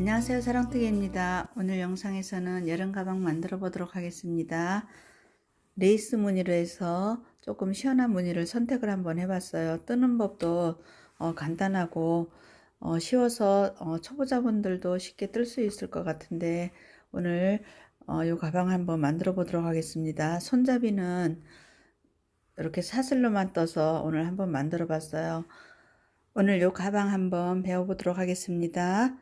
안녕하세요, 사랑뜨기입니다. 오늘 영상에서는 여름 가방 만들어 보도록 하겠습니다. 레이스 무늬로 해서 조금 시원한 무늬를 선택을 한번 해봤어요. 뜨는 법도 간단하고 쉬워서 초보자분들도 쉽게 뜰 수 있을 것 같은데 오늘 이 가방 한번 만들어 보도록 하겠습니다. 손잡이는 이렇게 사슬로만 떠서 오늘 한번 만들어 봤어요. 오늘 이 가방 한번 배워보도록 하겠습니다.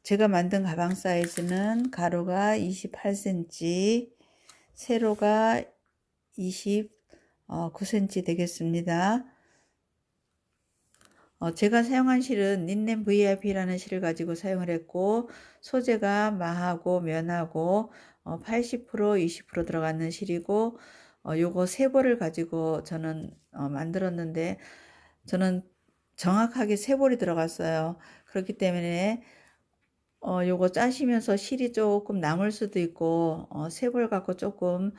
제가 만든 가방 사이즈는 가로가 28cm, 세로가 29cm 되겠습니다. 제가 사용한 실은 린넨 VIP라는 실을 가지고 사용을 했고, 소재가 마하고 면하고 80% 20% 들어가는 실이고, 요거 세 볼을 가지고 저는 만들었는데, 저는 정확하게 세 볼이 들어갔어요. 그렇기 때문에 요거 짜시면서 실이 조금 남을 수도 있고 세 볼 갖고 조금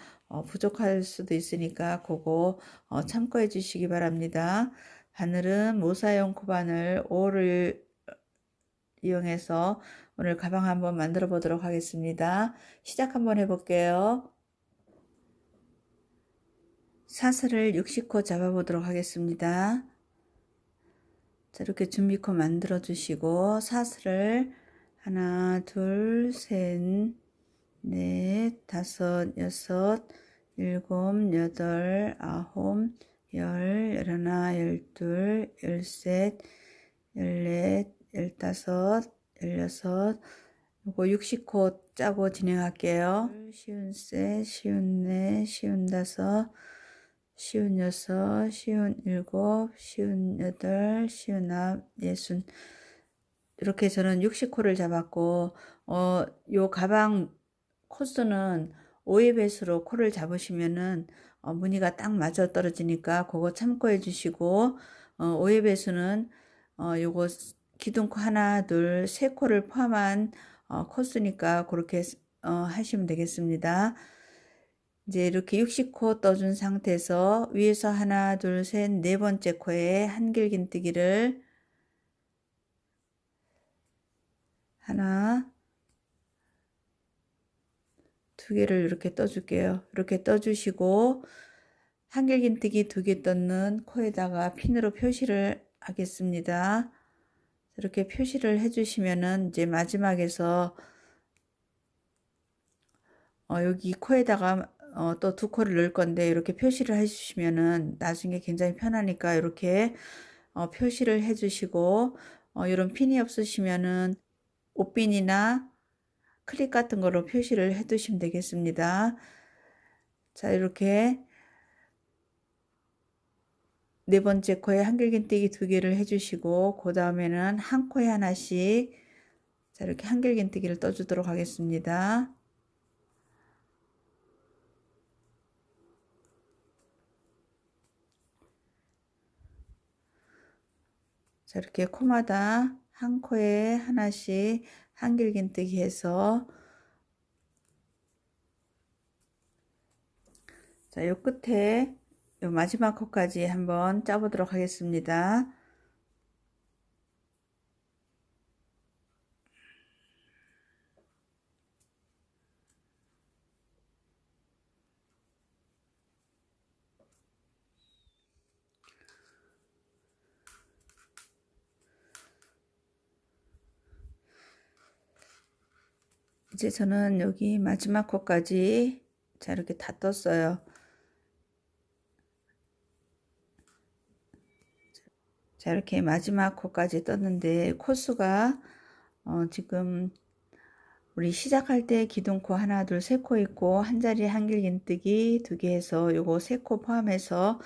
부족할 수도 있으니까 그거 참고해 주시기 바랍니다. 바늘은 모사용 코바늘 5를 이용해서 오늘 가방 한번 만들어 보도록 하겠습니다. 시작 한번 해볼게요. 사슬을 60코 잡아 보도록 하겠습니다. 자, 이렇게 준비코 만들어 주시고 사슬을 하나, 둘, 셋, 넷, 다섯, 여섯, 일곱, 여덟, 아홉, 열, 열하나, 열둘, 열셋, 열넷, 열다섯, 열여섯, 요거 60코 짜고 진행할게요. 쉬운 셋, 쉬운 넷, 쉬운 다섯, 쉬운 여섯, 쉬운 일곱, 쉬운 여덟, 쉬운 아홉, 예순. 이렇게 저는 60코를 잡았고, 요 가방 코스는 5의 배수로 코를 잡으시면은, 무늬가 딱 맞아 떨어지니까 그거 참고해 주시고, 5의 배수는, 요거 기둥코 하나, 둘, 세 코를 포함한, 코스니까 그렇게, 하시면 되겠습니다. 이제 이렇게 60코 떠준 상태에서 위에서 하나, 둘, 셋, 네 번째 코에 한길긴뜨기를 하나, 두 개를 이렇게 떠줄게요. 이렇게 떠주시고 한길긴뜨기 두 개 떠는 코에다가 핀으로 표시를 하겠습니다. 이렇게 표시를 해주시면은 이제 마지막에서 여기 코에다가 또 두 코를 넣을 건데 이렇게 표시를 해주시면은 나중에 굉장히 편하니까 이렇게 표시를 해주시고 이런 핀이 없으시면은 옷핀이나 클립 같은 거로 표시를 해 두시면 되겠습니다. 자, 이렇게 네 번째 코에 한길긴뜨기 두 개를 해주시고 그 다음에는 한 코에 하나씩 자 이렇게 한길긴뜨기를 떠주도록 하겠습니다. 자 이렇게 코마다 한 코에 하나씩 한길긴뜨기 해서 자 요 끝에 요 마지막 코까지 한번 짜보도록 하겠습니다. 이제 저는 여기 마지막 코까지 자 이렇게 다 떴어요. 자 이렇게 마지막 코까지 떴는데 코수가 지금 우리 시작할 때 기둥코 하나 둘 세 코 있고 한 자리에 한길긴뜨기 두 개 해서 요거 세 코 포함해서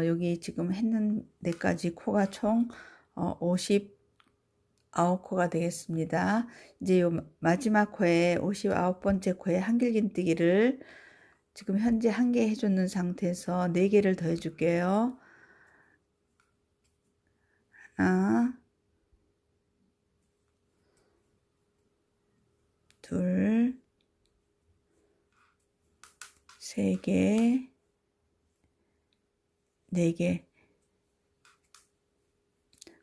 여기 지금 했는 데까지 코가 총 59코가 되겠습니다. 이제 요 마지막 코에 59번째 코에 한길긴뜨기를 지금 현재 한 개 해줬는 상태에서 4개를 더 해줄게요. 하나, 둘, 세 개, 네 개.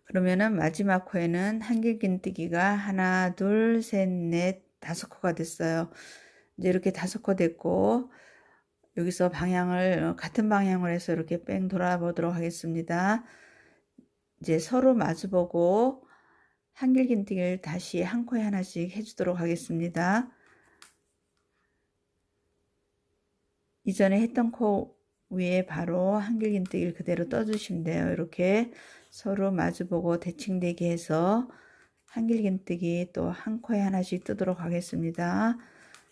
그러면은 마지막 코에는 한길긴뜨기가 하나, 둘, 셋, 넷, 5코가 됐어요. 이제 이렇게 5코 됐고, 여기서 방향을 같은 방향으로 해서 이렇게 뺑 돌아보도록 하겠습니다. 이제 서로 마주보고 한길긴뜨기를 다시 한 코에 하나씩 해주도록 하겠습니다. 이전에 했던 코 위에 바로 한길긴뜨기를 그대로 떠주시면 돼요. 이렇게 서로 마주보고 대칭되게 해서 한길긴뜨기 또 한 코에 하나씩 뜨도록 하겠습니다.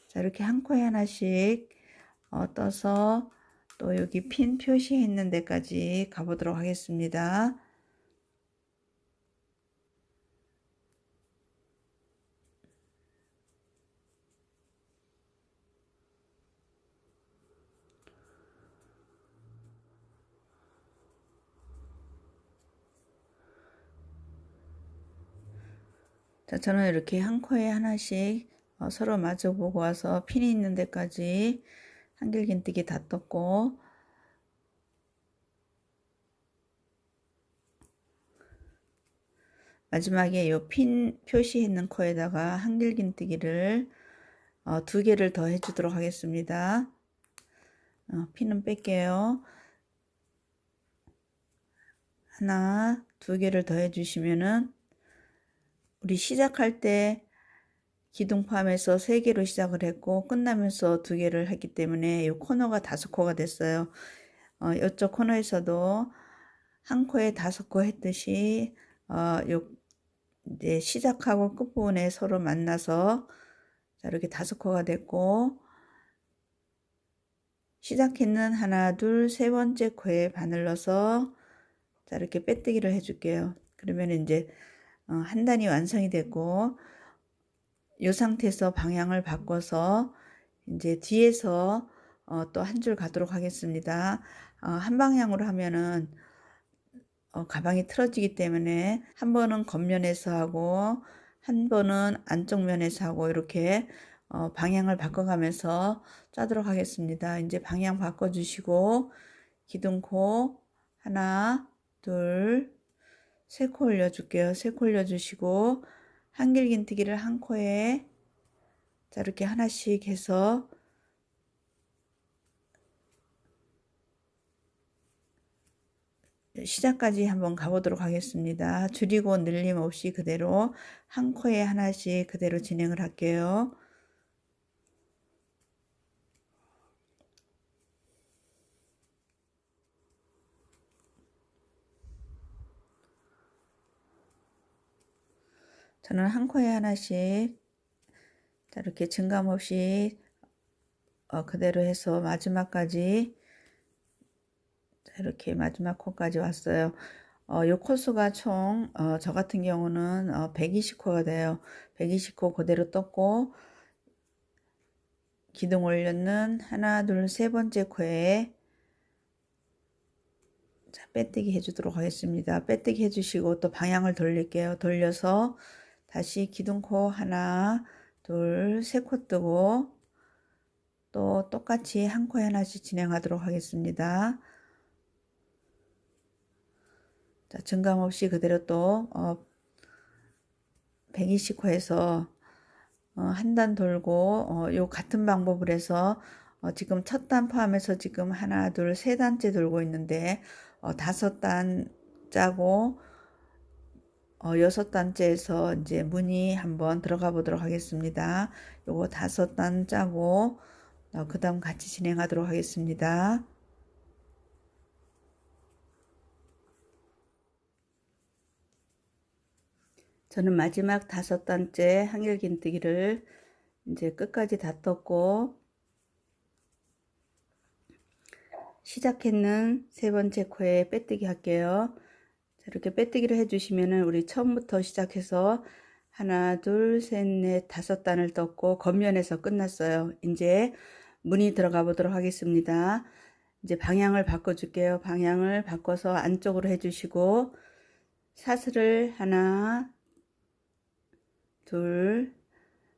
자, 이렇게 한 코에 하나씩 떠서 또 여기 핀 표시했는 데까지 가보도록 하겠습니다. 자, 저는 이렇게 한 코에 하나씩 서로 마주보고 와서 핀이 있는 데까지 한길긴뜨기 다 떴고, 마지막에 이 핀 표시있는 코에다가 한길긴뜨기를 2개를 더 해주도록 하겠습니다. 핀은 뺄게요. 하나, 2개를 더 해주시면은 우리 시작할 때 기둥 포함해서 3개로 시작을 했고 끝나면서 2개를 했기 때문에 이 코너가 5코가 됐어요. 이쪽 코너에서도 한 코에 5코 했듯이 요 이제 시작하고 끝부분에 서로 만나서 자, 이렇게 5코가 됐고, 시작했는 하나, 둘, 세 번째 코에 바늘 넣어서 자, 이렇게 빼뜨기를 해줄게요. 그러면 이제 한 단이 완성이 됐고, 이 상태에서 방향을 바꿔서 이제 뒤에서 또 한 줄 가도록 하겠습니다. 한 방향으로 하면은 가방이 틀어지기 때문에 한 번은 겉면에서 하고 한 번은 안쪽 면에서 하고 이렇게 방향을 바꿔가면서 짜도록 하겠습니다. 이제 방향 바꿔주시고 기둥코 하나, 둘, 3코 올려줄게요. 3코 올려주시고 한길긴뜨기를 한 코에 자 이렇게 하나씩 해서 시작까지 한번 가보도록 하겠습니다. 줄이고 늘림 없이 그대로 한 코에 하나씩 그대로 진행을 할게요. 저는 한 코에 하나씩 자 이렇게 증감 없이 그대로 해서 마지막까지 자 이렇게 마지막 코까지 왔어요. 요 코수가 총 저 같은 경우는 120코가 돼요. 120코 그대로 떴고 기둥 올렸는 하나 둘 세 번째 코에 자 빼뜨기 해주도록 하겠습니다. 빼뜨기 해주시고 또 방향을 돌릴게요. 돌려서 다시 기둥코 하나 둘 세 코 뜨고 또 똑같이 한 코에 하나씩 진행하도록 하겠습니다. 자, 증감 없이 그대로 또 120코에서 한 단 돌고 요 같은 방법을 해서 지금 첫 단 포함해서 지금 하나 둘 세 단째 돌고 있는데 5단 짜고 6단째에서 이제 무늬 한번 들어가 보도록 하겠습니다. 요거 5단 짜고 그 다음 같이 진행하도록 하겠습니다. 저는 마지막 5단째 한길긴뜨기를 이제 끝까지 다 떴고 시작했는 세 번째 코에 빼뜨기 할게요. 자, 이렇게 빼뜨기를 해주시면은 우리 처음부터 시작해서 하나 둘 셋 넷 5단을 떴고 겉면에서 끝났어요. 이제 무늬 들어가 보도록 하겠습니다. 이제 방향을 바꿔 줄게요. 방향을 바꿔서 안쪽으로 해주시고 사슬을 하나 둘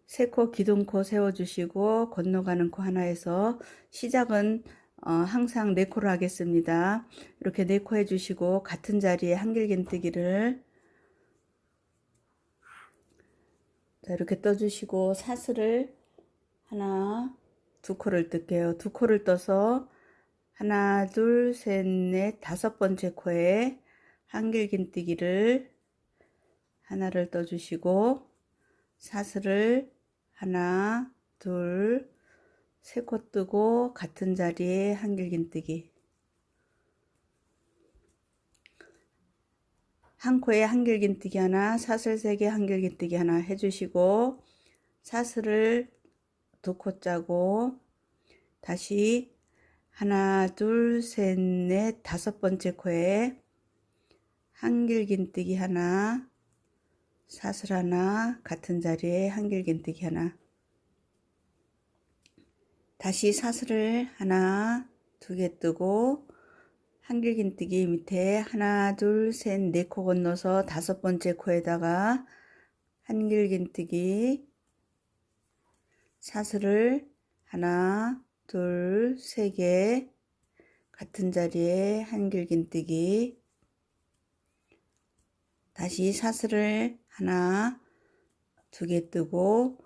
세 코 기둥코 세워주시고 건너가는 코 하나에서 시작은 항상 4코로 하겠습니다. 이렇게 4코 해주시고 같은 자리에 한길긴뜨기를 자, 이렇게 떠주시고 사슬을 하나, 두 코를 뜰게요. 두 코를 떠서 하나, 둘, 셋, 넷, 다섯 번째 코에 한길긴뜨기를 하나를 떠주시고 사슬을 하나, 둘, 세 코 뜨고 같은 자리에 한길긴뜨기, 한 코에 한길긴뜨기 하나, 사슬 3개 한길긴뜨기 하나 해주시고 사슬을 두 코 짜고 다시 하나, 둘, 셋, 넷, 다섯 번째 코에 한길긴뜨기 하나, 사슬 하나, 같은 자리에 한길긴뜨기 하나, 다시 사슬을 하나, 두 개 뜨고 한길긴뜨기 밑에 하나, 둘, 셋, 네 코 건너서 다섯 번째 코에다가 한길긴뜨기, 사슬을 하나, 둘, 세 개, 같은 자리에 한길긴뜨기, 다시 사슬을 하나, 두 개 뜨고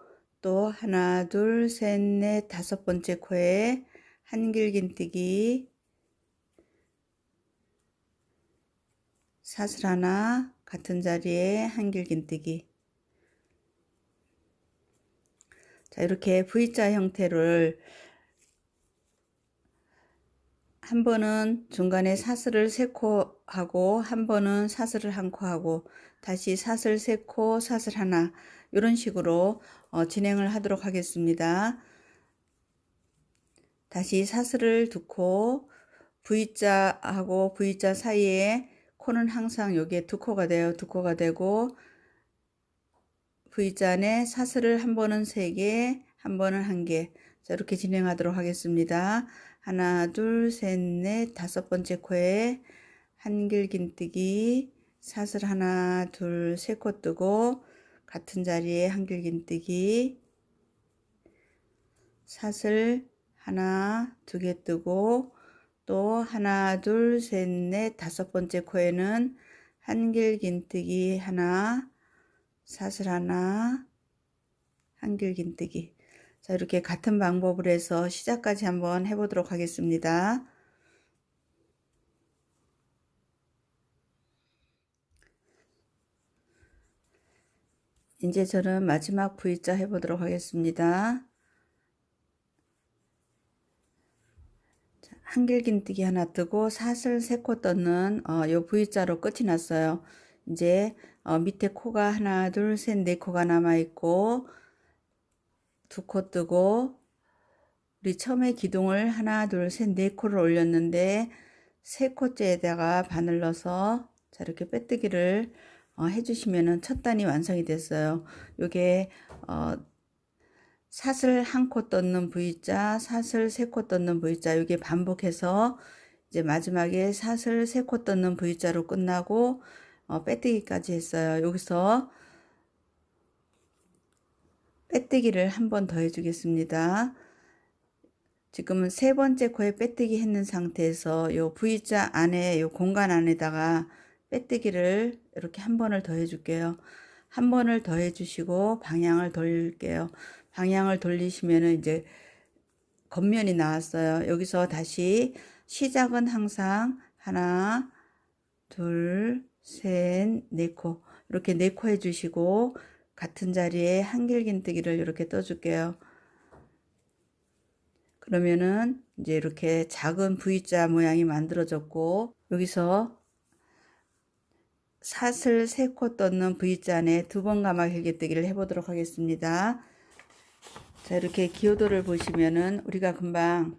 또 하나, 둘, 셋, 넷, 다섯 번째 코에 한길긴뜨기, 사슬 하나, 같은 자리에 한길긴뜨기. 자, 이렇게 V자 형태를 한 번은 중간에 사슬을 3코 하고 한 번은 사슬을 1코 하고 다시 사슬 3코, 사슬 하나, 이런 식으로 진행을 하도록 하겠습니다. 다시 사슬을 2코, V자하고 V자 사이에 코는 항상 여기에 2코가 돼요. 2코가 되고 V자 안에 사슬을 한 번은 3개, 한 번은 1개. 자, 이렇게 진행하도록 하겠습니다. 하나, 둘, 셋, 넷, 다섯 번째 코에 한길긴뜨기, 사슬 하나, 둘, 세 코 뜨고 같은 자리에 한길긴뜨기, 사슬 하나, 두 개 뜨고 또 하나, 둘, 셋, 넷, 다섯 번째 코에는 한길긴뜨기 하나, 사슬 하나, 한길긴뜨기. 자, 이렇게 같은 방법을 해서 시작까지 한번 해보도록 하겠습니다. 이제 저는 마지막 V자 해보도록 하겠습니다. 한길긴뜨기 하나 뜨고 사슬 3코 떴는 요 V자로 끝이 났어요. 이제 밑에 코가 하나, 둘, 셋, 네 코가 남아 있고 2코 뜨고 우리 처음에 기둥을 하나, 둘, 셋, 네 코를 올렸는데 3코째에다가 바늘 넣어서 자, 이렇게 빼뜨기를 해주시면은 첫 단이 완성이 됐어요. 요게 사슬 1코 떴는 V자, 사슬 3코 떴는 V자, 이게 반복해서 이제 마지막에 사슬 3코 떴는 V자로 끝나고 빼뜨기까지 했어요. 여기서 빼뜨기를 한 번 더 해주겠습니다. 지금은 세 번째 코에 빼뜨기 했는 상태에서 요 V자 안에 요 공간 안에다가 빼뜨기를 이렇게 한 번을 더 해줄게요. 한 번을 더 해주시고 방향을 돌릴게요. 방향을 돌리시면은 이제 겉면이 나왔어요. 여기서 다시 시작은 항상 하나, 둘, 셋, 네 코, 이렇게 4코 해주시고 같은 자리에 한길긴뜨기를 이렇게 떠줄게요. 그러면은 이제 이렇게 작은 V자 모양이 만들어졌고 여기서 사슬 3코 떴는 V자 안에 2번 가마길기뜨기를 해보도록 하겠습니다. 자, 이렇게 기호도를 보시면은 우리가 금방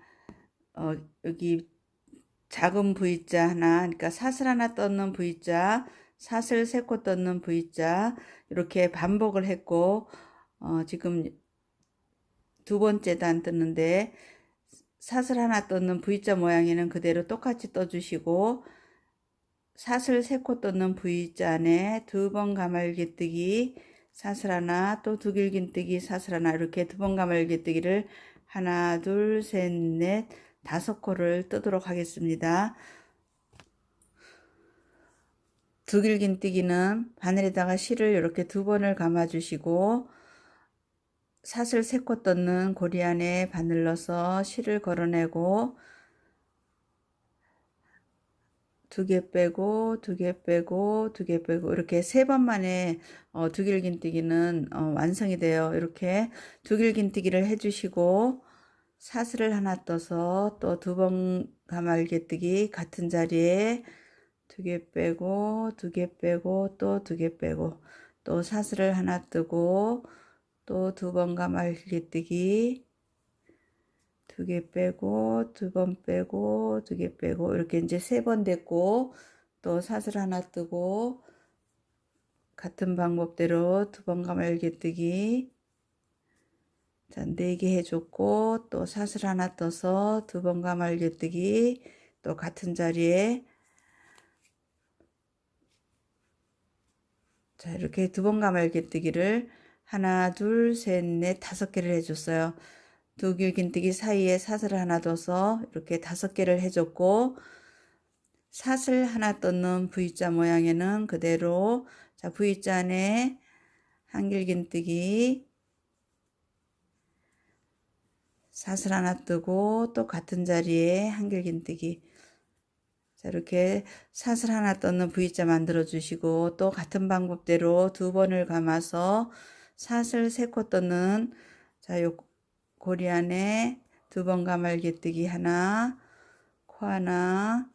여기 작은 V자 하나, 그러니까 사슬 하나 떴는 V자, 사슬 3코 떴는 V자 이렇게 반복을 했고 지금 두 번째 단 떴는데 사슬 하나 떴는 V자 모양에는 그대로 똑같이 떠주시고 사슬 3코 떴는 V자 안에 2번 가말기뜨기, 사슬 하나, 또 두 길긴뜨기, 사슬 하나, 이렇게 2번 가말기뜨기를 하나, 둘, 셋, 넷, 5코를 뜨도록 하겠습니다. 두 길긴뜨기는 바늘에다가 실을 이렇게 2번을 감아 주시고 사슬 3코 떴는 고리 안에 바늘러서 실을 걸어내고 2개 빼고 2개 빼고 2개 빼고 이렇게 3번 만에 두길긴뜨기는 완성이 돼요. 이렇게 두길긴뜨기를 해주시고 사슬을 하나 떠서 또 2번 가말개뜨기 같은 자리에 2개 빼고 2개 빼고 또 2개 빼고 또 사슬을 하나 뜨고 또 2번 가말개뜨기 2개 빼고 2번 빼고 2개 빼고 이렇게 이제 3번 됐고 또 사슬 하나 뜨고 같은 방법대로 2번 가말개뜨기 자 4개 해줬고 또 사슬 하나 떠서 2번 가말개뜨기 또 같은 자리에 자 이렇게 2번 가말개뜨기를 하나 둘 셋 넷 5개를 해줬어요. 두길긴뜨기 사이에 사슬을 하나 둬서 이렇게 5개를 해줬고 사슬 하나 떴는 V자 모양에는 그대로 자 V자 안에 한길긴뜨기 사슬 하나 뜨고 또 같은 자리에 한길긴뜨기 자 이렇게 사슬 하나 떴는 V자 만들어 주시고 또 같은 방법대로 2번을 감아서 사슬 3코 떴는 자 요 고리 안에 2번 가말개뜨기 하나 코 하나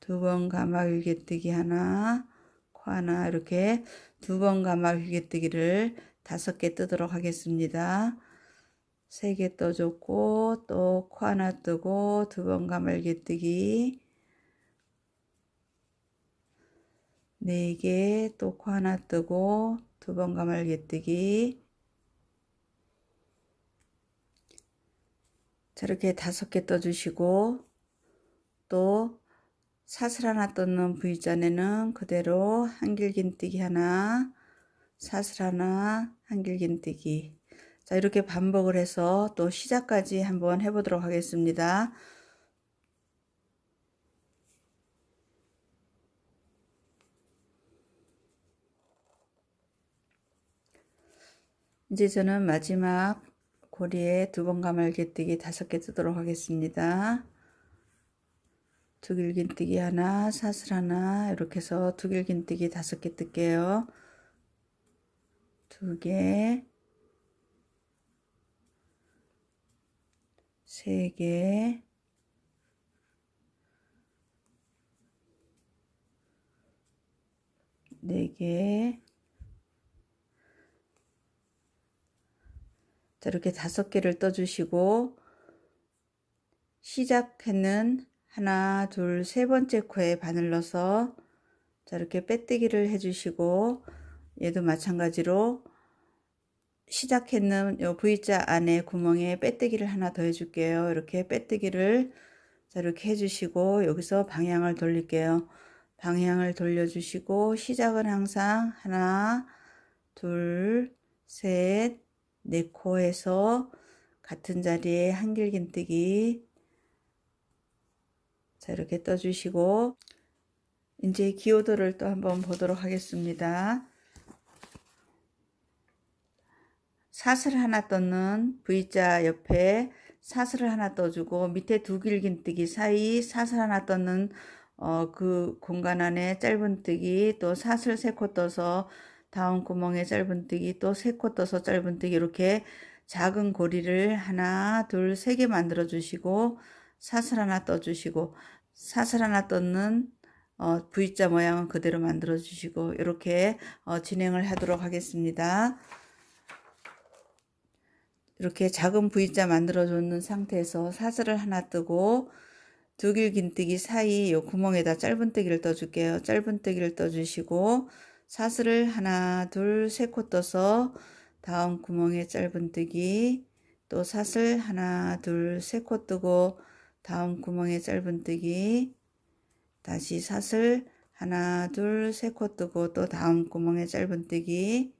2번 가말개뜨기 하나 코 하나 이렇게 2번 가말개뜨기를 5개 뜨도록 하겠습니다. 3개 떠줬고 또 코 하나 뜨고 2번 가말개뜨기 4개 또 코 하나 뜨고 2번 가말개뜨기 자 이렇게 5개 떠주시고 또 사슬 하나 떴는 V자에는 그대로 한길긴뜨기 하나 사슬 하나 한길긴뜨기 자 이렇게 반복을 해서 또 시작까지 한번 해보도록 하겠습니다. 이제 저는 마지막 고리에 2번 가말개뜨기 5개 뜨도록 하겠습니다. 두길긴뜨기 하나 사슬 하나 이렇게 해서 두길긴뜨기 5개 뜰게요. 2개 3개 4개 자 이렇게 5개를 떠주시고 시작했는 하나 둘 세 번째 코에 바늘 넣어서 자 이렇게 빼뜨기를 해주시고 얘도 마찬가지로 시작했는 요 V자 안에 구멍에 빼뜨기를 하나 더 해줄게요. 이렇게 빼뜨기를 자 이렇게 해주시고 여기서 방향을 돌릴게요. 방향을 돌려주시고 시작은 항상 하나 둘 셋 네 코 해서 같은 자리에 한길긴뜨기 자 이렇게 떠주시고 이제 기호도를 또 한번 보도록 하겠습니다. 사슬 하나 떴는 V자 옆에 사슬을 하나 떠주고 밑에 두길긴뜨기 사이 사슬 하나 떴는 그 공간 안에 짧은뜨기 또 사슬 3코 떠서 다음 구멍에 짧은뜨기 또 3코 떠서 짧은뜨기 이렇게 작은 고리를 하나 둘 3개 만들어 주시고 사슬 하나 떠주시고 사슬 하나 떴는 V자 모양은 그대로 만들어 주시고 이렇게 진행을 하도록 하겠습니다. 이렇게 작은 V자 만들어 줬는 상태에서 사슬을 하나 뜨고 두길긴뜨기 사이 요 구멍에다 짧은뜨기를 떠줄게요. 짧은뜨기를 떠주시고 사슬을 하나 둘 3코 떠서 다음 구멍에 짧은뜨기 또 사슬 하나 둘 3코 뜨고 다음 구멍에 짧은뜨기 다시 사슬 하나 둘 3코 뜨고 또 다음 구멍에 짧은뜨기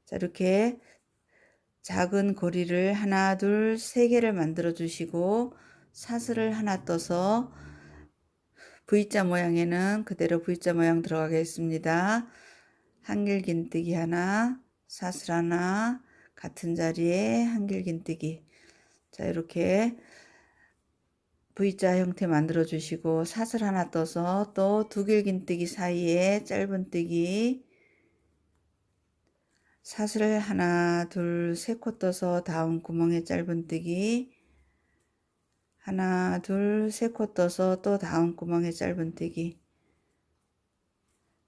자 이렇게 작은 고리를 하나 둘 3개를 만들어 주시고 사슬을 하나 떠서 V자 모양에는 그대로 V자 모양 들어가겠습니다. 한길긴뜨기 하나 사슬 하나, 같은 자리에 한길긴뜨기. 자, 이렇게 V자 형태 만들어 주시고 사슬 하나 떠서 또 두 길긴뜨기 사이에 짧은뜨기, 사슬 하나 둘 세 코 떠서 다음 구멍에 짧은뜨기, 하나 둘 세 코 떠서 또 다음 구멍에 짧은뜨기,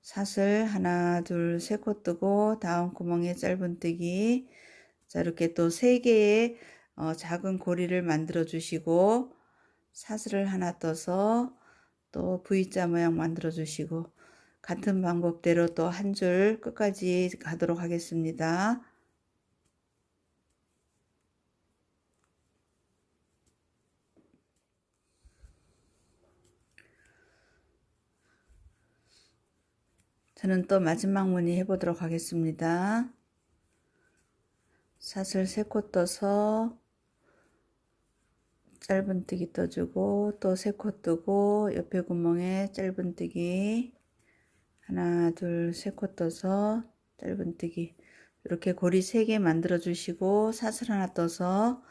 사슬 하나 둘 세 코 뜨고 다음 구멍에 짧은뜨기. 자, 이렇게 또 세 개의 작은 고리를 만들어 주시고 사슬을 하나 떠서 또 V자 모양 만들어 주시고 같은 방법대로 또 한 줄 끝까지 가도록 하겠습니다. 저는 또 마지막 무늬 해보도록 하겠습니다. 사슬 3코 떠서 짧은뜨기 떠주고 또 3코 뜨고 옆에 구멍에 짧은뜨기, 하나 둘 3코 떠서 짧은뜨기. 이렇게 고리 3개 만들어 주시고 사슬 하나 떠서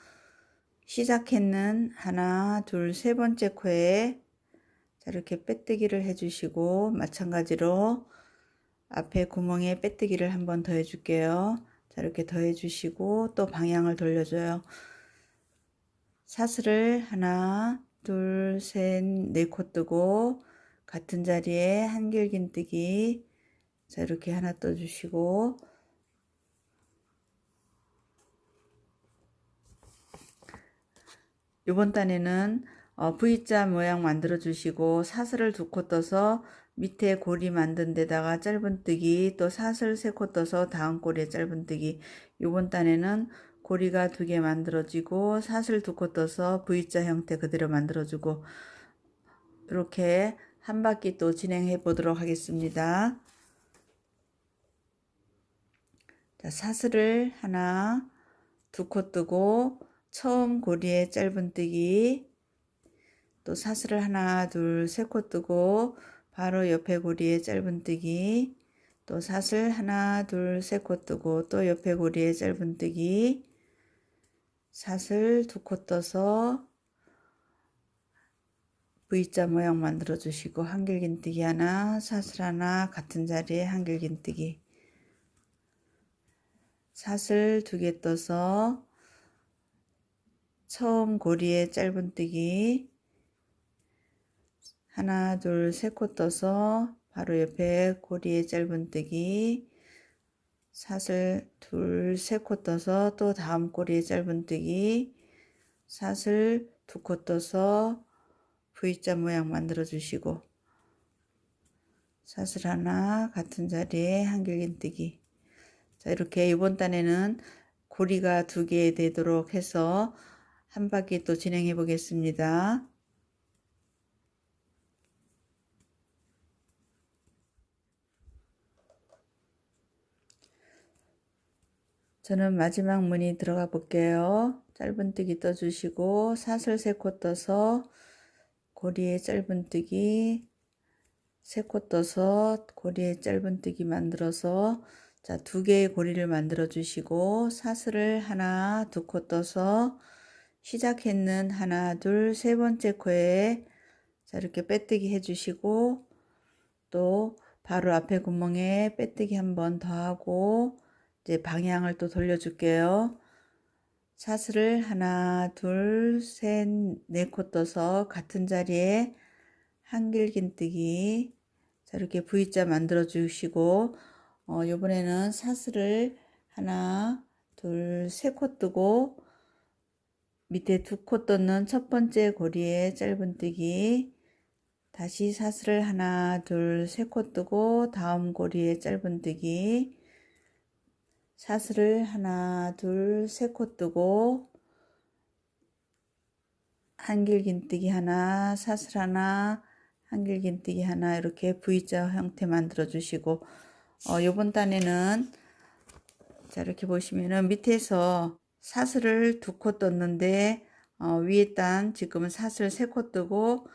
시작했는 하나 둘 세 번째 코에 자, 이렇게 빼뜨기를 해주시고 마찬가지로 앞에 구멍에 빼뜨기를 한번 더 해줄게요. 자, 이렇게 더 해주시고 또 방향을 돌려줘요. 사슬을 하나 둘 셋 네 코 뜨고 같은 자리에 한길긴뜨기. 자, 이렇게 하나 떠주시고 이번 단에는 V자 모양 만들어 주시고 사슬을 2코 떠서 밑에 고리 만든 데다가 짧은뜨기, 또 사슬 3코 떠서 다음 고리에 짧은뜨기. 이번 단에는 고리가 2개 만들어지고 사슬 2코 떠서 V자 형태 그대로 만들어주고 이렇게 한 바퀴 또 진행해 보도록 하겠습니다. 자, 사슬을 하나 2코 뜨고 처음 고리에 짧은뜨기, 또 사슬을 하나 둘 세 코 뜨고 바로 옆에 고리에 짧은뜨기, 또 사슬 하나 둘 세 코 뜨고 또 옆에 고리에 짧은뜨기, 사슬 2코 떠서 V자 모양 만들어 주시고 한길긴뜨기 하나, 사슬 하나, 같은 자리에 한길긴뜨기, 사슬 2개 떠서 처음 고리에 짧은뜨기, 하나 둘 세 코 떠서 바로 옆에 고리에 짧은뜨기, 사슬 둘 세 코 떠서 또 다음 고리에 짧은뜨기, 사슬 2코 떠서 V자 모양 만들어 주시고 사슬 하나, 같은 자리에 한길긴뜨기. 자, 이렇게 이번 단에는 고리가 2개 되도록 해서 한 바퀴 또 진행해 보겠습니다. 저는 마지막 무늬 들어가 볼게요. 짧은뜨기 떠주시고 사슬 3코 떠서 고리에 짧은뜨기, 3코 떠서 고리에 짧은뜨기 만들어서 자, 2개의 고리를 만들어 주시고 사슬을 하나 2코 떠서 시작했는 하나 둘 세 번째 코에 자, 이렇게 빼뜨기 해주시고 또 바로 앞에 구멍에 빼뜨기 한 번 더 하고 이제 방향을 또 돌려줄게요. 사슬을 하나 둘 셋 네 코 떠서 같은 자리에 한길긴뜨기. 자, 이렇게 V자 만들어 주시고 요번에는 사슬을 하나 둘 세 코 뜨고 밑에 2코 떠는 첫 번째 고리에 짧은뜨기, 다시 사슬을 하나 둘 세 코 뜨고 다음 고리에 짧은뜨기, 사슬을 하나 둘 세 코 뜨고 한길긴뜨기 하나, 사슬 하나, 한길긴뜨기 하나, 이렇게 V자 형태 만들어 주시고 요번 단에는 자, 이렇게 보시면은 밑에서 사슬을 2코 떴는데 위에 단 지금은 사슬 3코 뜨고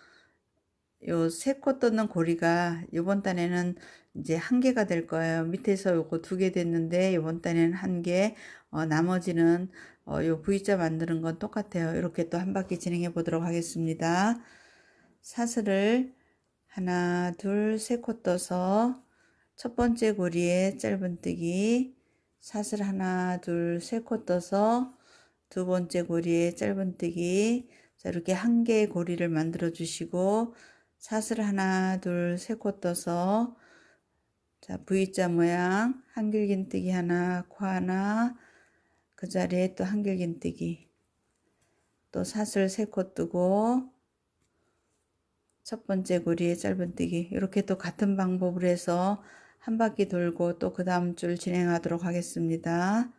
요 3코 떴는 고리가 요번 단에는 이제 1개가 될 거예요. 밑에서 요거 2개 됐는데 이번 단에는 1개, 나머지는 요 V자 만드는 건 똑같아요. 이렇게 또 한 바퀴 진행해 보도록 하겠습니다. 사슬을 하나, 둘, 3코 떠서 첫 번째 고리에 짧은뜨기, 사슬 하나, 둘, 3코 떠서 두 번째 고리에 짧은뜨기. 자, 이렇게 1개의 고리를 만들어 주시고 사슬 하나, 둘, 3코 떠서 자, V자 모양 한길긴뜨기 하나, 코 하나, 그 자리에 또 한길긴뜨기, 또 사슬 3코 뜨고 첫 번째 고리에 짧은뜨기. 이렇게 또 같은 방법으로 해서 한 바퀴 돌고 또 그 다음 줄 진행하도록 하겠습니다.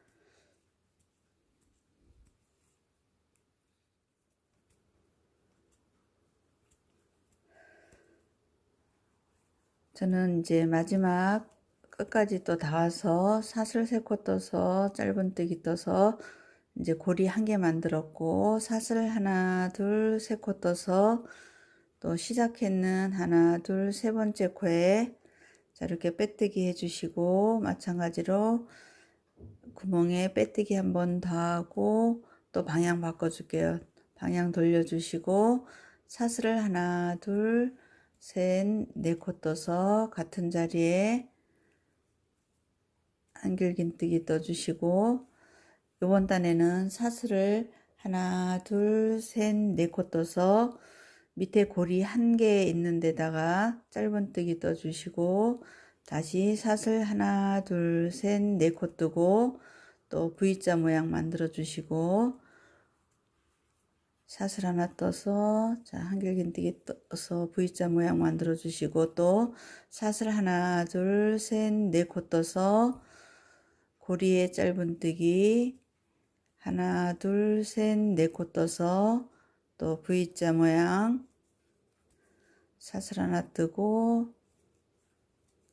저는 이제 마지막 끝까지 또 다 와서 사슬 3코 떠서 짧은뜨기 떠서 이제 고리 1개 만들었고 사슬 하나, 둘, 3코 떠서 또 시작했는 하나, 둘, 3번째 코에 자, 이렇게 빼뜨기 해주시고 마찬가지로 구멍에 빼뜨기 한 번 더 하고 또 방향 바꿔줄게요. 방향 돌려주시고 사슬을 하나, 둘, 셋, 4코 떠서 같은 자리에 한길긴뜨기 떠주시고 이번 단에는 사슬을 하나, 둘, 셋, 4코 떠서 밑에 고리 1개 있는 데다가 짧은뜨기 떠주시고 다시 사슬 하나, 둘, 셋, 4코 뜨고 또 V자 모양 만들어 주시고 사슬 하나 떠서 자, 한길긴뜨기 떠서 V자 모양 만들어 주시고 또 사슬 하나, 둘, 셋, 4코 떠서 고리에 짧은뜨기 하나, 둘, 셋, 4코 떠서 또 V자 모양 사슬 하나 뜨고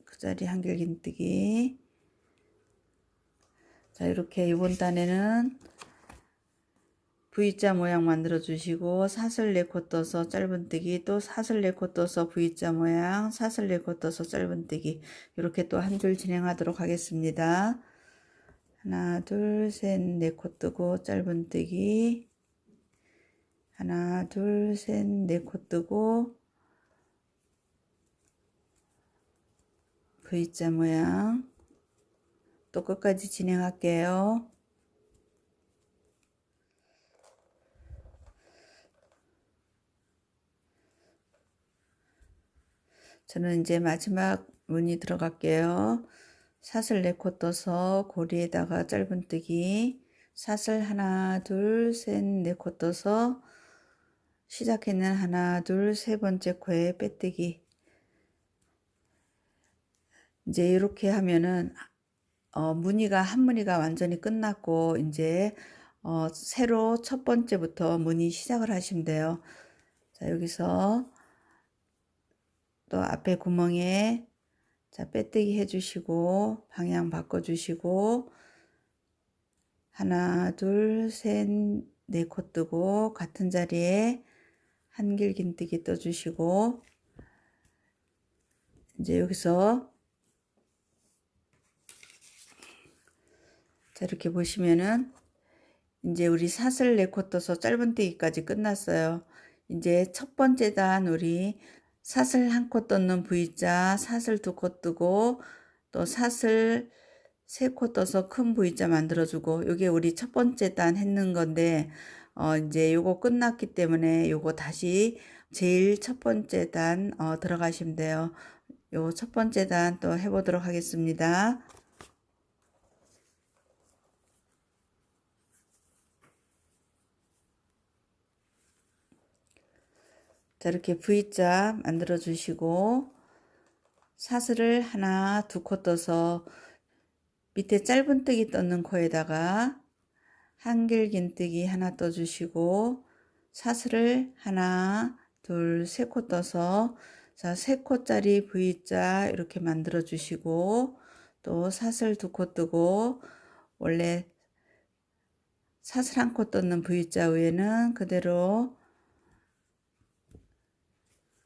그 자리 한길긴뜨기. 자, 이렇게 이번 단에는 V자 모양 만들어 주시고 사슬 4코 떠서 짧은뜨기, 또 사슬 4코 떠서 V자 모양, 사슬 4코 떠서 짧은뜨기. 이렇게 또 한 줄 진행하도록 하겠습니다. 하나, 둘, 셋, 4코 뜨고 짧은뜨기, 하나, 둘, 셋, 4코 뜨고 V자 모양 또 끝까지 진행할게요. 저는 이제 마지막 무늬 들어갈게요. 사슬 4코 떠서 고리에다가 짧은뜨기, 사슬 하나, 둘, 셋, 4코 떠서 시작했는 하나, 둘, 3번째 코에 빼뜨기. 이제 이렇게 하면은 무늬가 한 무늬가 완전히 끝났고 이제 새로 첫 번째부터 무늬 시작을 하시면 돼요. 자, 여기서 또 앞에 구멍에 자, 빼뜨기 해주시고 방향 바꿔주시고 하나, 둘, 셋, 4코 뜨고 같은 자리에 한길긴뜨기 떠주시고 이제 여기서 자, 이렇게 보시면은 이제 우리 사슬 4코 떠서 짧은뜨기까지 끝났어요. 이제 첫 번째 단 우리 사슬 1코 떠는 V자, 사슬 2코 뜨고 또 사슬 3코 떠서 큰 V자 만들어주고 이게 우리 첫 번째 단 했는 건데 이제 요거 끝났기 때문에 요거 다시 제일 첫 번째 단 들어가시면 돼요. 요 첫 번째 단 또 해보도록 하겠습니다. 자, 이렇게 V자 만들어 주시고 사슬을 하나, 2코 떠서 밑에 짧은뜨기 떠는 코에다가 한길긴뜨기 하나 떠주시고 사슬을 하나, 둘, 3코 떠서 자, 3코짜리 V자 이렇게 만들어 주시고 또 사슬 2코 뜨고 원래 사슬 1코 떠는 V자 위에는 그대로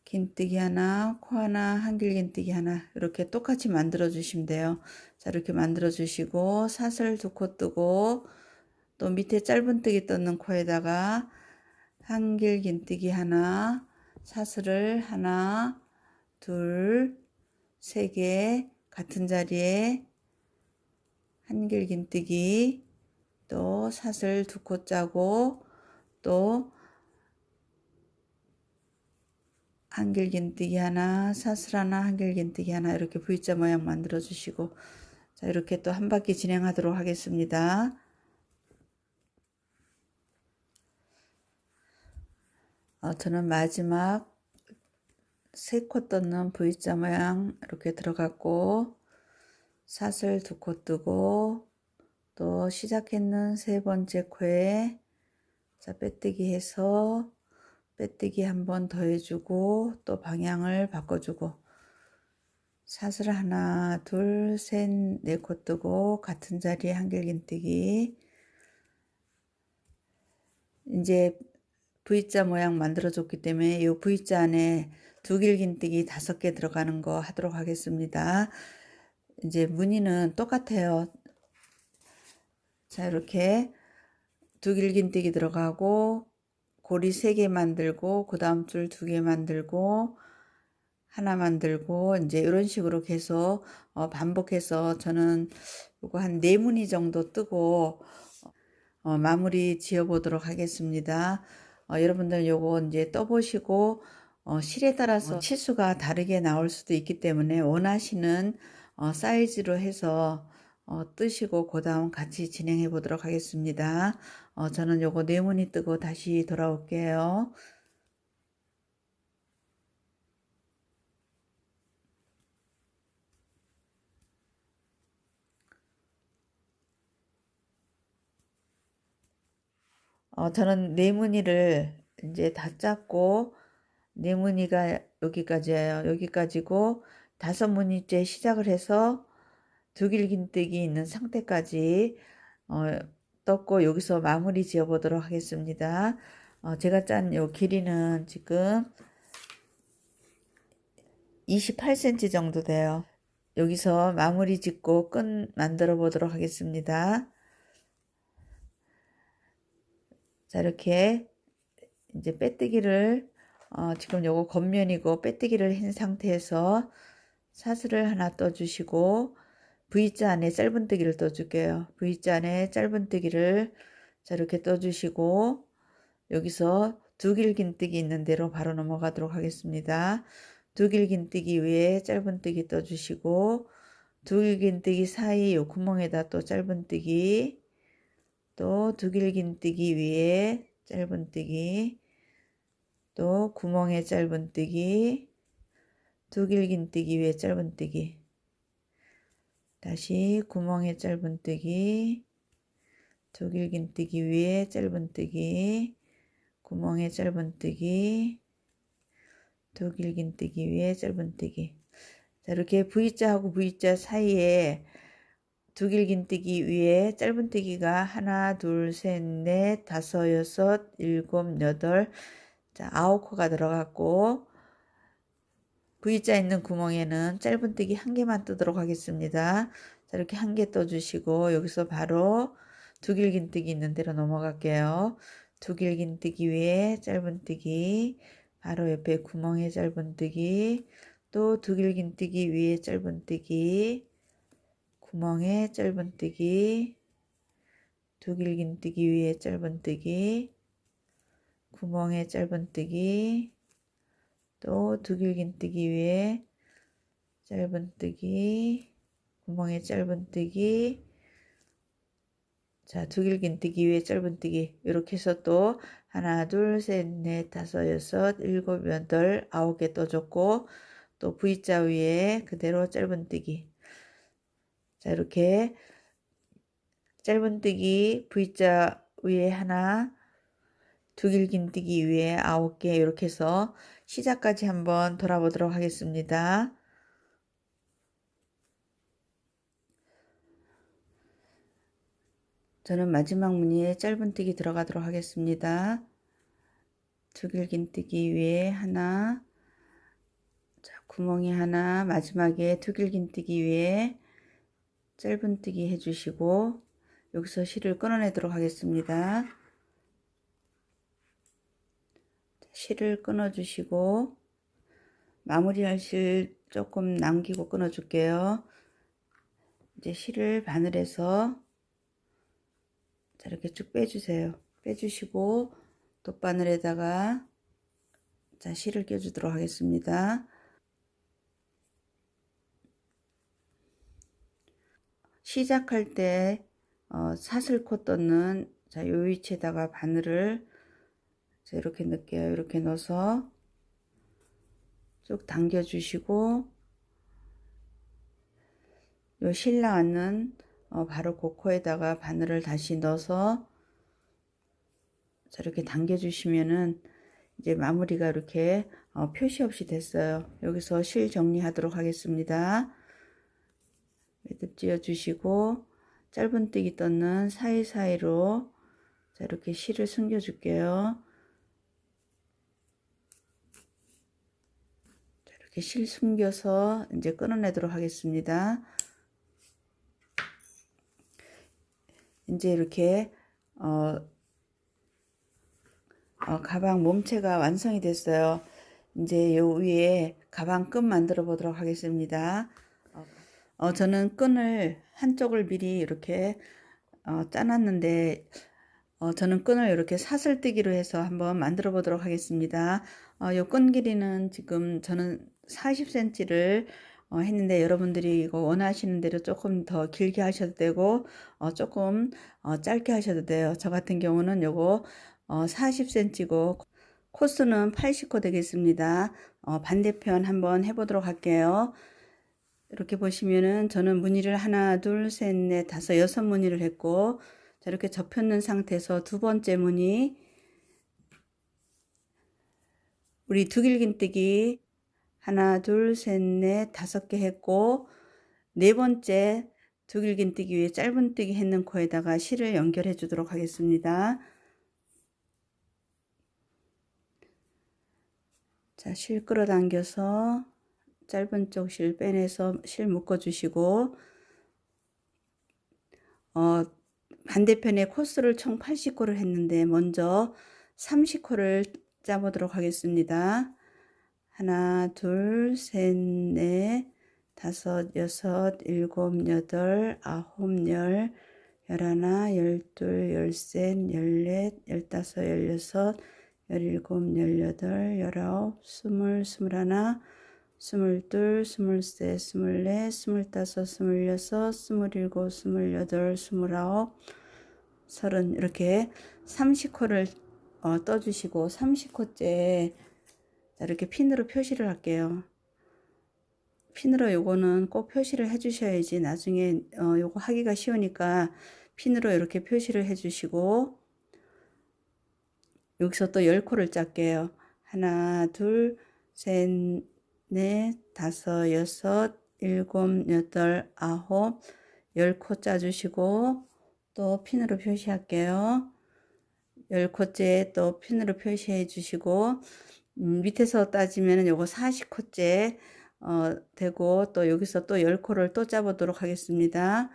긴뜨기 하나, 코 하나, 한길 긴뜨기 하나 이렇게 똑같이 만들어 주시면 돼요. 자, 이렇게 만들어 주시고 사슬 2코 뜨고 또 밑에 짧은뜨기 떴는 코에다가 한길 긴뜨기 하나, 사슬을 하나, 둘, 세 개 같은 자리에 한길 긴뜨기, 또 사슬 2코 짜고 또 한길 긴뜨기 하나, 사슬 하나, 한길 긴뜨기 하나 이렇게 V자 모양 만들어 주시고, 자, 이렇게 또 한 바퀴 진행하도록 하겠습니다. 저는 마지막 3코 떴는 V자 모양 이렇게 들어갔고, 사슬 2코 뜨고 또 시작했는 3번째 코에 자, 빼뜨기 해서 빼뜨기 한 번 더 해주고 또 방향을 바꿔주고 사슬 하나, 둘, 셋, 4코 뜨고 같은 자리에 한길 긴뜨기. 이제 V자 모양 만들어 줬기 때문에 이 V자 안에 2길 긴뜨기 5개 들어가는 거 하도록 하겠습니다. 이제 무늬는 똑같아요. 자, 이렇게 2길 긴뜨기 들어가고 고리 3개 만들고 그 다음 줄 2개 만들고 하나 만들고 이제 이런 식으로 계속 반복해서 저는 이거 한 4무늬 정도 뜨고 마무리 지어 보도록 하겠습니다. 여러분들 요거 이제 떠보시고 실에 따라서 치수가 다르게 나올 수도 있기 때문에 원하시는 사이즈로 해서 뜨시고 그 다음 같이 진행해 보도록 하겠습니다. 저는 요거 4무늬 뜨고 다시 돌아올게요. 저는 4무늬를 이제 다 짰고 4무늬가 여기까지예요. 여기까지고 5무늬째 시작을 해서 2길 긴뜨기 있는 상태까지 떴고 여기서 마무리 지어 보도록 하겠습니다. 제가 짠 요 길이는 지금 28cm 정도 돼요. 여기서 마무리 짓고 끈 만들어 보도록 하겠습니다. 자, 이렇게 이제 빼뜨기를 지금 요거 겉면이고 빼뜨기를 한 상태에서 사슬을 하나 떠주시고 V자 안에 짧은뜨기를 떠줄게요. V자 안에 짧은뜨기를 자, 이렇게 떠주시고 여기서 2길 긴뜨기 있는 대로 바로 넘어가도록 하겠습니다. 2길 긴뜨기 위에 짧은뜨기 떠주시고 2길 긴뜨기 사이 요 구멍에다 또 짧은뜨기, 또 2길 긴뜨기 위에 짧은뜨기, 또 구멍에 짧은뜨기, 2길 긴뜨기 위에 짧은뜨기, 다시 구멍에 짧은뜨기, 2길 긴뜨기 위에 짧은뜨기, 구멍에 짧은뜨기, 2길 긴뜨기 위에 짧은뜨기. 자, 이렇게 V자하고 V자 사이에 2길 긴뜨기 위에 짧은뜨기가 하나, 둘, 셋, 넷, 다섯, 여섯, 일곱, 여덟, 자, 9코가 들어갔고 V자 있는 구멍에는 짧은뜨기 1개만 뜨도록 하겠습니다. 자, 이렇게 1개 떠주시고 여기서 바로 2길 긴뜨기 있는 대로 넘어갈게요. 2길 긴뜨기 위에 짧은뜨기, 바로 옆에 구멍에 짧은뜨기, 또 2길 긴뜨기 위에 짧은뜨기, 구멍에 짧은뜨기, 2길 긴뜨기 위에 짧은뜨기, 구멍에 짧은뜨기, 또 2길 긴뜨기 위에 짧은뜨기, 구멍에 짧은뜨기, 자, 2길 긴뜨기 위에 짧은뜨기 이렇게 해서 또 하나, 둘, 셋, 넷, 다섯, 여섯, 일곱, 여덟, 9개 떠줬고 또 V자 위에 그대로 짧은뜨기. 자, 이렇게 짧은뜨기 V자 위에 하나, 2길 긴뜨기 위에 9개 이렇게 해서 시작까지 한번 돌아보도록 하겠습니다. 저는 마지막 무늬에 짧은뜨기 들어가도록 하겠습니다. 2길 긴뜨기 위에 하나, 구멍이 하나, 마지막에 두길긴뜨기 위에 짧은뜨기 해주시고 여기서 실을 끊어내도록 하겠습니다. 실을 끊어주시고 마무리할 실 조금 남기고 끊어줄게요. 이제 실을 바늘에서 자 이렇게 쭉 빼주세요. 빼주시고 또 바늘에다가 자 실을 껴주도록 하겠습니다. 시작할 때 사슬코 떴는 자 요 위치에다가 바늘을 자 이렇게 넣을게요. 이렇게 넣어서 쭉 당겨 주시고 요 실 나왔는 바로 그 코에다가 바늘을 다시 넣어서 자 이렇게 당겨 주시면은 이제 마무리가 이렇게 표시 없이 됐어요. 여기서 실 정리하도록 하겠습니다. 매듭 지어 주시고 짧은뜨기 떴는 사이사이로 자 이렇게 실을 숨겨 줄게요. 자, 이렇게 실 숨겨서 이제 끊어내도록 하겠습니다. 이제 이렇게 가방 몸체가 완성이 됐어요. 이제 요 위에 가방 끈 만들어 보도록 하겠습니다. 저는 끈을 한쪽을 미리 이렇게 짜놨는데 저는 끈을 이렇게 사슬뜨기로 해서 한번 만들어 보도록 하겠습니다. 요 끈 길이는 지금 저는 40cm를 했는데 여러분들이 이거 원하시는 대로 조금 더 길게 하셔도 되고 조금 짧게 하셔도 돼요. 저 같은 경우는 요거 40cm고 코스는 80코 되겠습니다. 반대편 한번 해보도록 할게요. 이렇게 보시면은 저는 무늬를 하나, 둘, 셋, 넷, 다섯, 여섯 무늬를 했고 자 이렇게 접혔는 상태에서 두 번째 무늬 우리 두길긴뜨기 하나, 둘, 셋, 넷, 다섯 개 했고 네 번째 두길긴뜨기 위에 짧은뜨기 했는 코에다가 실을 연결해 주도록 하겠습니다. 자, 실 끌어당겨서 짧은 쪽 실 빼내서 실 묶어 주시고 반대편에 코스를 총 80코를 했는데 먼저 30코를 짜보도록 하겠습니다. 하나, 둘, 셋, 넷, 다섯, 여섯, 일곱, 여덟, 아홉, 열, 열하나, 열둘, 열셋, 열넷, 열다섯, 열여섯, 열일곱, 열여덟, 열아홉, 스물, 스물하나, 스물둘, 스물셋, 스물넷, 스물다섯, 스물여섯, 스물일곱, 스물여덟, 스물아홉, 서른 이렇게 30코를 떠주시고 30코째 이렇게 핀으로 표시를 할게요. 핀으로 요거는 꼭 표시를 해 주셔야지 나중에 요거 하기가 쉬우니까 핀으로 이렇게 표시를 해 주시고 여기서 또 10코를 짤게요. 하나, 둘, 셋, 넷, 다섯, 여섯, 일곱, 여덟, 아홉, 10코 짜주시고 또 핀으로 표시할게요. 10코째 또 핀으로 표시해 주시고 밑에서 따지면 요거 40코째 되고 또 여기서 또 10코를 또 짜보도록 하겠습니다.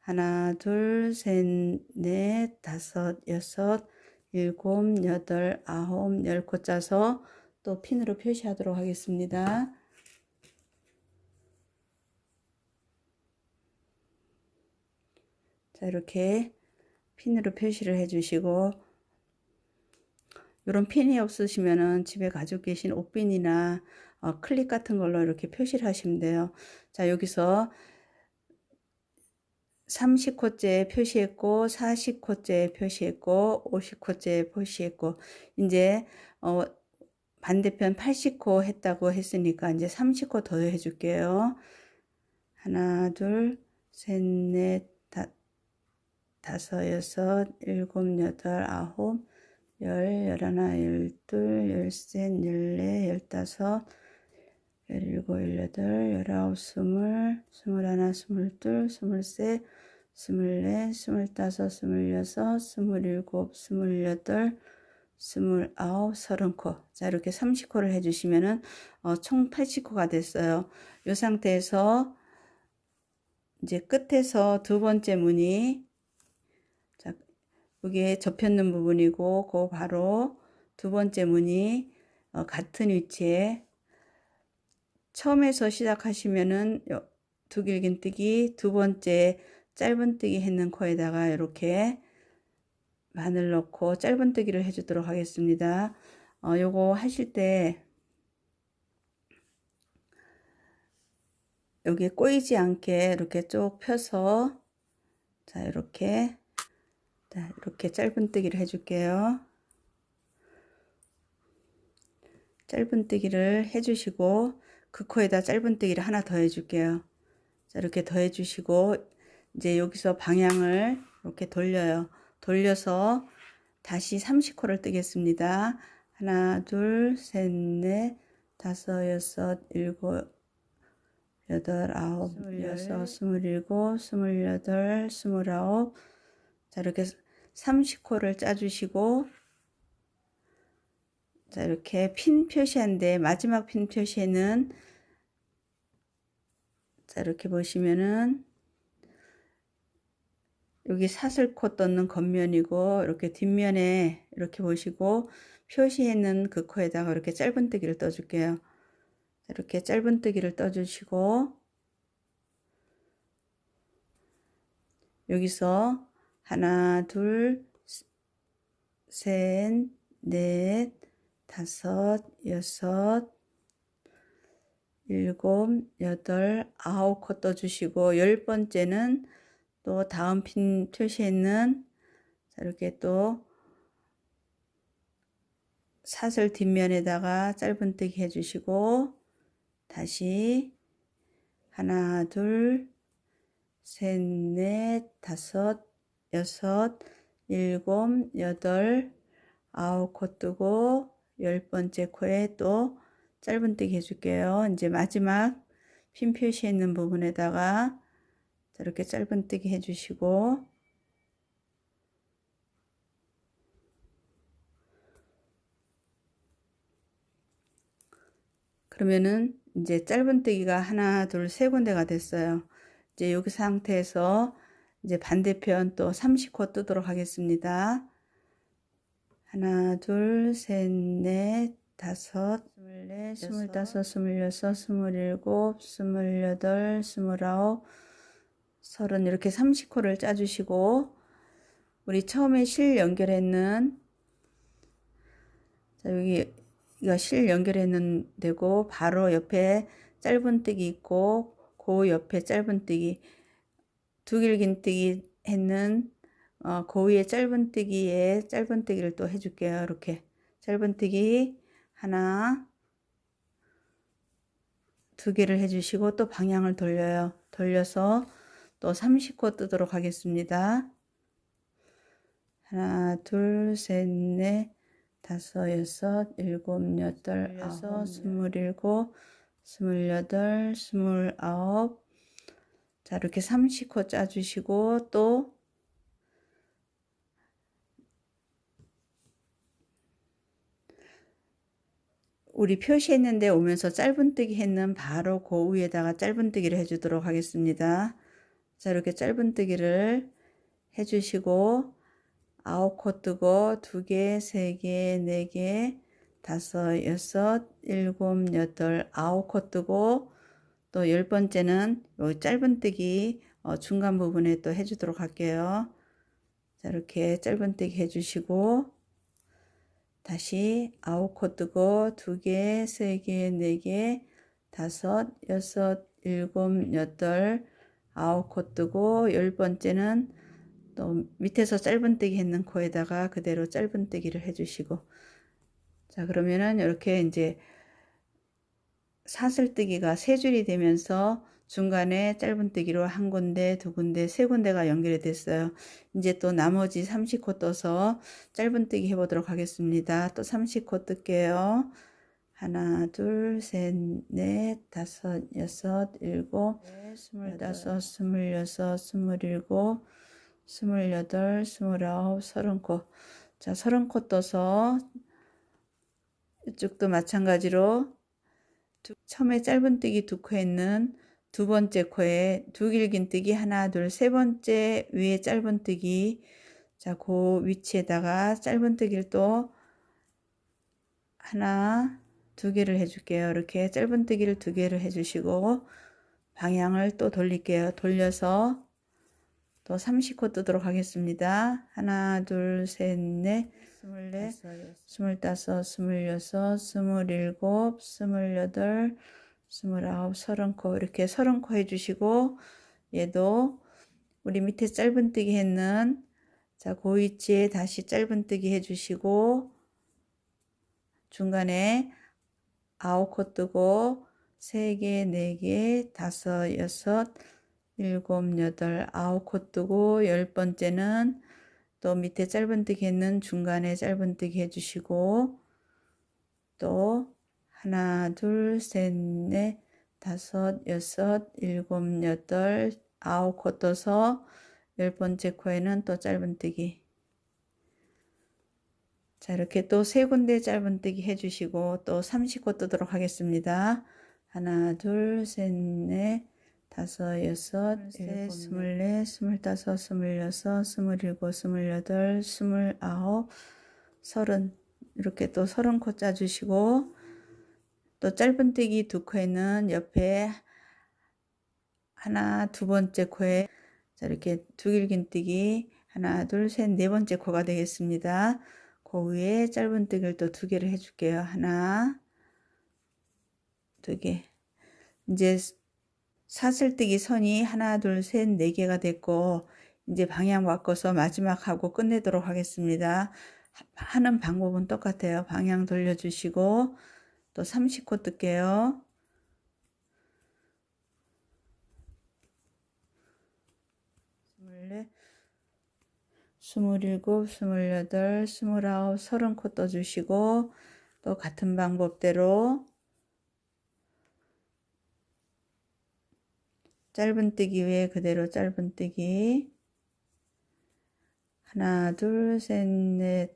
하나, 둘, 셋, 넷, 다섯, 여섯, 일곱, 여덟, 아홉, 10코 짜서 또 핀으로 표시하도록 하겠습니다. 자, 이렇게 핀으로 표시를 해 주시고 이런 핀이 없으시면은 집에 가지고 계신 옷핀이나 클립 같은 걸로 이렇게 표시를 하시면 돼요. 자, 여기서 30코째 표시했고 40코째 표시했고 50코째 표시했고 이제 반대편 80코 했다고 했으니까 이제 30코 더 해줄게요. 하나, 둘, 셋, 넷, 다섯, 여섯, 일곱, 여덟, 아홉, 열, 열하나, 열둘, 열셋, 열넷, 열다섯, 열일곱, 열여덟, 열아홉, 스물, 스물하나, 스물둘, 스물셋, 스물넷, 스물다섯, 스물여섯, 스물일곱, 스물여덟, 스물아홉, 서른코. 자, 이렇게 30코를 해주시면은 총 80코가 됐어요. 이 상태에서 이제 끝에서 두 번째 무늬, 자, 여기에 접혔는 부분이고, 그 바로 두 번째 무늬 같은 위치에 처음에서 시작하시면은 두길긴뜨기 두 번째 짧은뜨기 했는 코에다가 이렇게 바늘 넣고 짧은뜨기를 해주도록 하겠습니다. 요거 하실 때 여기 꼬이지 않게 이렇게 쭉 펴서 자 이렇게 짧은뜨기를 해줄게요. 짧은뜨기를 해주시고 그 코에다 짧은뜨기를 하나 더 해줄게요. 자 이렇게 더 해주시고 이제 여기서 방향을 이렇게 돌려요. 돌려서 다시 30코를 뜨겠습니다. 하나, 둘, 셋, 넷, 다섯, 여섯, 일곱, 여덟, 아홉, 여섯, 스물일곱, 스물여덟, 스물아홉. 자, 이렇게 30코를 짜주시고, 자, 이렇게 핀 표시한데, 마지막 핀 표시에는, 자, 이렇게 보시면은, 여기 사슬코 떴는 겉면이고, 이렇게 뒷면에 이렇게 보시고, 표시했는 그 코에다가 이렇게 짧은뜨기를 떠줄게요. 이렇게 짧은뜨기를 떠주시고, 여기서 하나, 둘, 셋, 넷, 다섯, 여섯, 일곱, 여덟, 아홉 코 떠주시고, 열 번째는 또 다음 핀 표시에는 이렇게 또 사슬 뒷면에다가 짧은뜨기 해주시고, 다시 하나, 둘, 셋, 넷, 다섯, 여섯, 일곱, 여덟, 아홉 코 뜨고 열 번째 코에 또 짧은뜨기 해줄게요. 이제 마지막 핀 표시에 있는 부분에다가 이렇게 짧은뜨기 해주시고 그러면은 이제 짧은뜨기가 하나, 둘, 세 군데가 됐어요. 이제 여기 상태에서 이제 반대편 또 30코 뜨도록 하겠습니다. 하나, 둘, 셋, 넷, 다섯, 스물넷, 스물다섯, 스물여섯, 스물일곱, 스물여덟, 스물아홉, 서른 이렇게 30코를 짜주시고 우리 처음에 실 연결했는 자 여기 이거 실 연결했는 데고 바로 옆에 짧은뜨기 있고 그 옆에 짧은뜨기 두길긴뜨기 했는 그 위에 짧은뜨기에 짧은뜨기를 또 해줄게요. 이렇게 짧은뜨기 하나 두 개를 해주시고 또 방향을 돌려요. 돌려서 또 30코 뜨도록 하겠습니다. 하나 둘 셋 넷 다섯 여섯 일곱 여덟 아홉 스물일곱 스물여덟 스물아홉 자 이렇게 30코 짜주시고 또 우리 표시했는데 오면서 짧은뜨기 했는 바로 그 위에다가 짧은뜨기를 해주도록 하겠습니다. 자 이렇게 짧은뜨기를 해주시고 9코 뜨고 2개, 3개, 4개, 5, 6, 7, 8, 9코 뜨고 또 10번째는 요 짧은뜨기 중간 부분에 또 해주도록 할게요. 자 이렇게 짧은뜨기 해주시고 다시 9코 뜨고 2개, 3개, 4개, 5, 6, 7, 8, 9코 뜨고 10번째는 또 밑에서 짧은뜨기 했는 코에다가 그대로 짧은뜨기를 해주시고 자 그러면은 이렇게 이제 사슬뜨기가 세 줄이 되면서 중간에 짧은뜨기로 한 군데, 두 군데, 세 군데가 연결이 됐어요. 이제 또 나머지 30코 떠서 짧은뜨기 해보도록 하겠습니다. 또 30코 뜰게요. 하나, 둘, 셋, 넷, 다섯, 여섯, 일곱, 스물다섯, 스물여섯, 스물일곱, 스물여덟, 스물아홉, 서른코. 자, 30코 떠서 이쪽도 마찬가지로 처음에 짧은뜨기 2코 있는 두 번째 코에 두 길긴뜨기 하나 둘 세 번째 위에 짧은뜨기, 자, 그 위치에다가 짧은뜨기를 또 하나 두 개를 해줄게요. 이렇게 짧은뜨기를 2개를 해주시고 방향을 또 돌릴게요. 돌려서 또 30코 뜨도록 하겠습니다. 하나 둘 셋 넷 스물넷 스물다섯 스물여섯 스물일곱 스물여덟 스물아홉 30코, 이렇게 30코 해주시고 얘도 우리 밑에 짧은뜨기 했는, 자, 그 위치에 다시 짧은뜨기 해주시고 중간에 9코 뜨고 3개 4개 5 6 7 8 9코 뜨고 10번째는 또 밑에 짧은뜨기 했는 중간에 짧은뜨기 해주시고 또 하나 둘 셋 넷 다섯 여섯 일곱 여덟 9코 떠서 10번째 코에는 또 짧은뜨기, 자, 이렇게 또 3군데 짧은뜨기 해주시고 또 30코 뜨도록 하겠습니다. 하나 둘 셋 넷 다섯 여섯 일곱 스물넷 스물다섯 스물여섯 스물일곱 스물여덟 스물아홉 30, 이렇게 또 30코 짜주시고 또 짧은뜨기 2코에는 옆에 하나 두 번째 코에, 자, 이렇게 두 길긴뜨기 하나 둘 셋 네 번째 코가 되겠습니다. 그 위에 짧은뜨기를 또 2개를 해줄게요. 하나 2개. 이제 사슬뜨기 선이 하나 둘 셋 4개가 됐고 이제 방향 바꿔서 마지막 하고 끝내도록 하겠습니다. 하는 방법은 똑같아요. 방향 돌려주시고 또 30코 뜰게요. 스물일곱, 스물여덟, 스물아홉, 30코 떠주시고 또 같은 방법대로 짧은뜨기 위에 그대로 짧은뜨기 하나 둘 셋 넷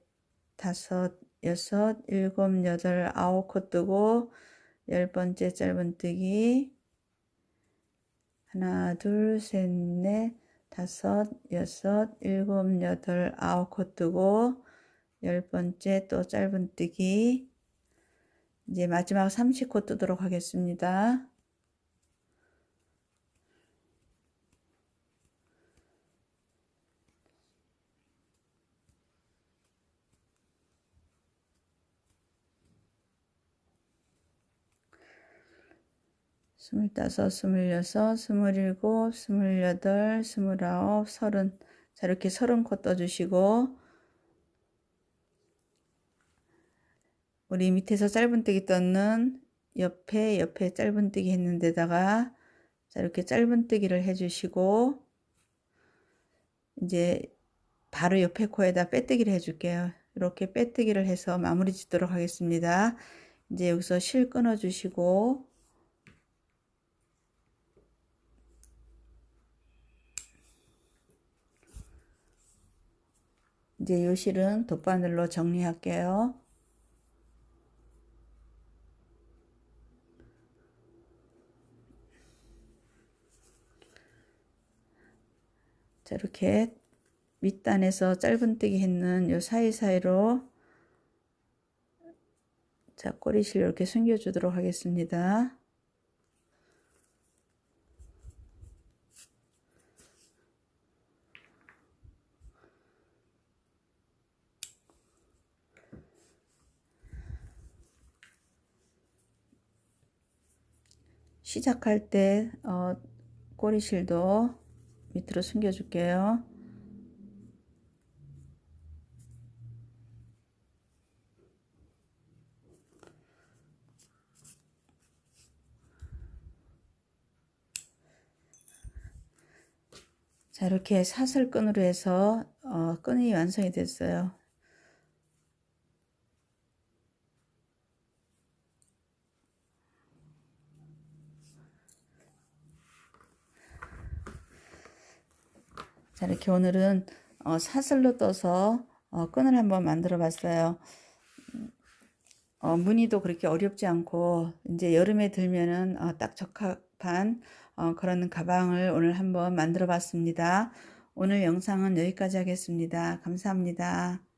다섯 여섯 일곱 여덟 9코 뜨고 10번째 짧은뜨기 하나 둘 셋 넷 다섯 여섯 일곱 여덟 9코 뜨고 10번째 또 짧은뜨기, 이제 마지막 30코 뜨도록 하겠습니다. 스물다섯, 스물여섯, 스물일곱, 스물여덟, 스물아홉, 30, 자, 이렇게 30코 떠주시고 우리 밑에서 짧은뜨기 떴는 옆에 짧은뜨기 했는 데다가, 자, 이렇게 짧은뜨기를 해주시고 이제 바로 옆에 코에다 빼뜨기를 해줄게요. 이렇게 빼뜨기를 해서 마무리 짓도록 하겠습니다. 이제 여기서 실 끊어 주시고 이제 요 실은 돗바늘로 정리할게요. 자, 이렇게 밑단에서 짧은뜨기 했는 요 사이사이로, 자, 꼬리실 이렇게 숨겨 주도록 하겠습니다. 시작할 때 꼬리실도 밑으로 숨겨 줄게요. 자, 이렇게 사슬끈으로 해서 끈이 완성이 됐어요. 자, 이렇게 오늘은 사슬로 떠서 끈을 한번 만들어 봤어요. 무늬도 그렇게 어렵지 않고 이제 여름에 들면은 딱 적합한 그런 가방을 오늘 한번 만들어 봤습니다. 오늘 영상은 여기까지 하겠습니다. 감사합니다.